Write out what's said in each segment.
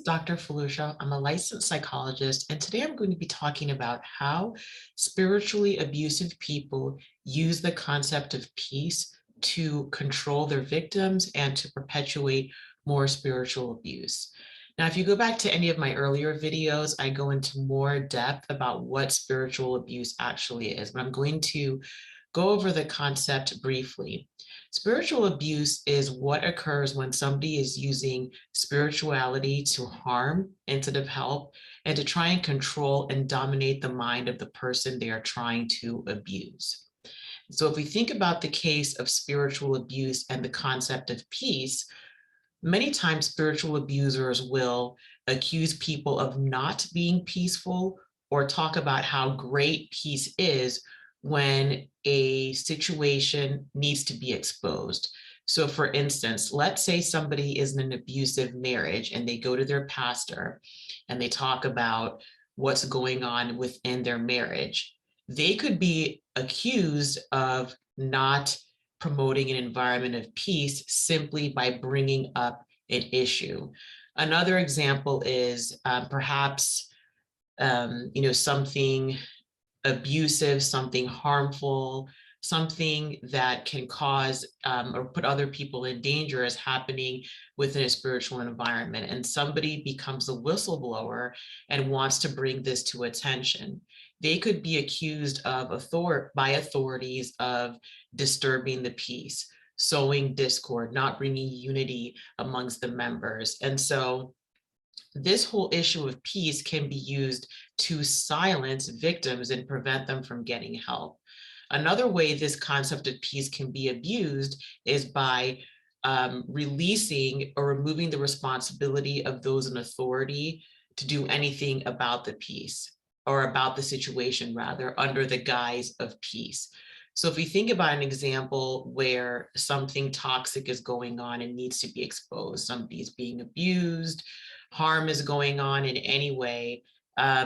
Dr. Felicia. I'm a licensed psychologist, and today I'm going to be talking about how spiritually abusive people use the concept of peace to control their victims and to perpetuate more spiritual abuse. Now, if you go back to any of my earlier videos, I go into more depth about what spiritual abuse actually is, but I'm going to go over the concept briefly. Spiritual abuse is what occurs when somebody is using spirituality to harm instead of help and to try and control and dominate the mind of the person they are trying to abuse. So if we think about the case of spiritual abuse and the concept of peace, many times spiritual abusers will accuse people of not being peaceful or talk about how great peace is when a situation needs to be exposed. So for instance, let's say somebody is in an abusive marriage and they go to their pastor and they talk about what's going on within their marriage. They could be accused of not promoting an environment of peace simply by bringing up an issue. Another example is perhaps something abusive, something harmful, something that can cause or put other people in danger is happening within a spiritual environment. And somebody becomes a whistleblower and wants to bring this to attention. They could be accused of by authorities of disturbing the peace, sowing discord, not bringing unity amongst the members. And so this whole issue of peace can be used to silence victims and prevent them from getting help. Another way this concept of peace can be abused is by releasing or removing the responsibility of those in authority to do anything about the peace or about the situation, rather, under the guise of peace. So if we think about an example where something toxic is going on and needs to be exposed, somebody is being abused, harm is going on in any way,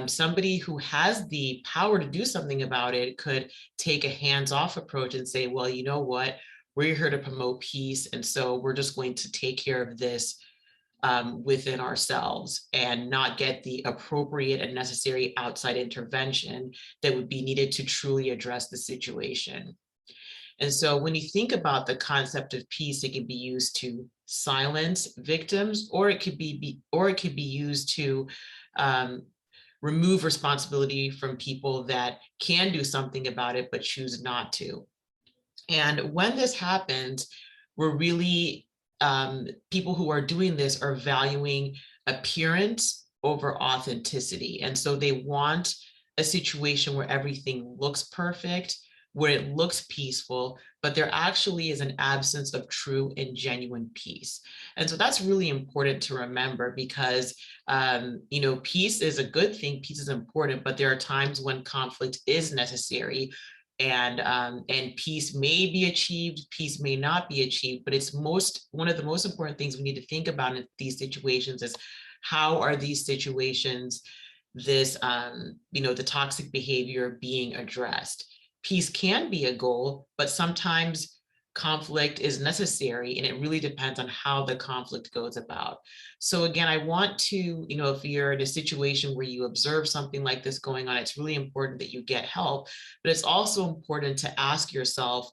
somebody who has the power to do something about it could take a hands-off approach and say, well, you know what, we're here to promote peace, and so we're just going to take care of this within ourselves and not get the appropriate and necessary outside intervention that would be needed to truly address the situation. And so when you think about the concept of peace, it can be used to silence victims, or it could be used to remove responsibility from people that can do something about it but choose not to. And when this happens, we're really people who are doing this are valuing appearance over authenticity. And so they want a situation where everything looks perfect, where it looks peaceful, but there actually is an absence of true and genuine peace. And so that's really important to remember because, peace is a good thing, peace is important, but there are times when conflict is necessary. And peace may be achieved, peace may not be achieved, but it's one of the most important things we need to think about in these situations is how are these situations, the toxic behavior being addressed. Peace can be a goal, but sometimes conflict is necessary, and it really depends on how the conflict goes about. So again, I want to, if you're in a situation where you observe something like this going on, it's really important that you get help, but it's also important to ask yourself,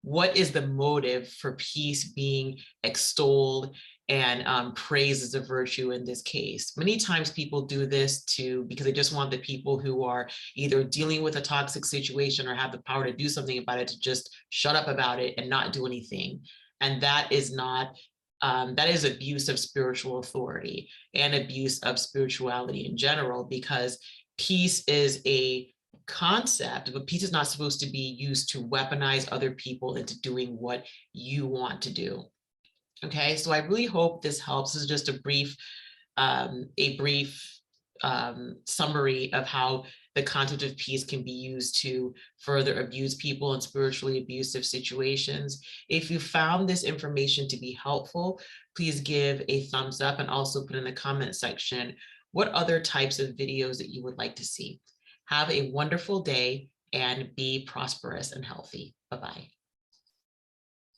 what is the motive for peace being extolled and praised as a virtue in this case? Many times people do this because they just want the people who are either dealing with a toxic situation or have the power to do something about it to just shut up about it and not do anything. And that is not, that is abuse of spiritual authority and abuse of spirituality in general, because peace is a concept, but peace is not supposed to be used to weaponize other people into doing what you want to do. Okay, so I really hope this helps. This is just a brief summary of how the concept of peace can be used to further abuse people in spiritually abusive situations. If you found this information to be helpful, please give a thumbs up and also put in the comment section what other types of videos that you would like to see. Have a wonderful day and be prosperous and healthy. Bye-bye.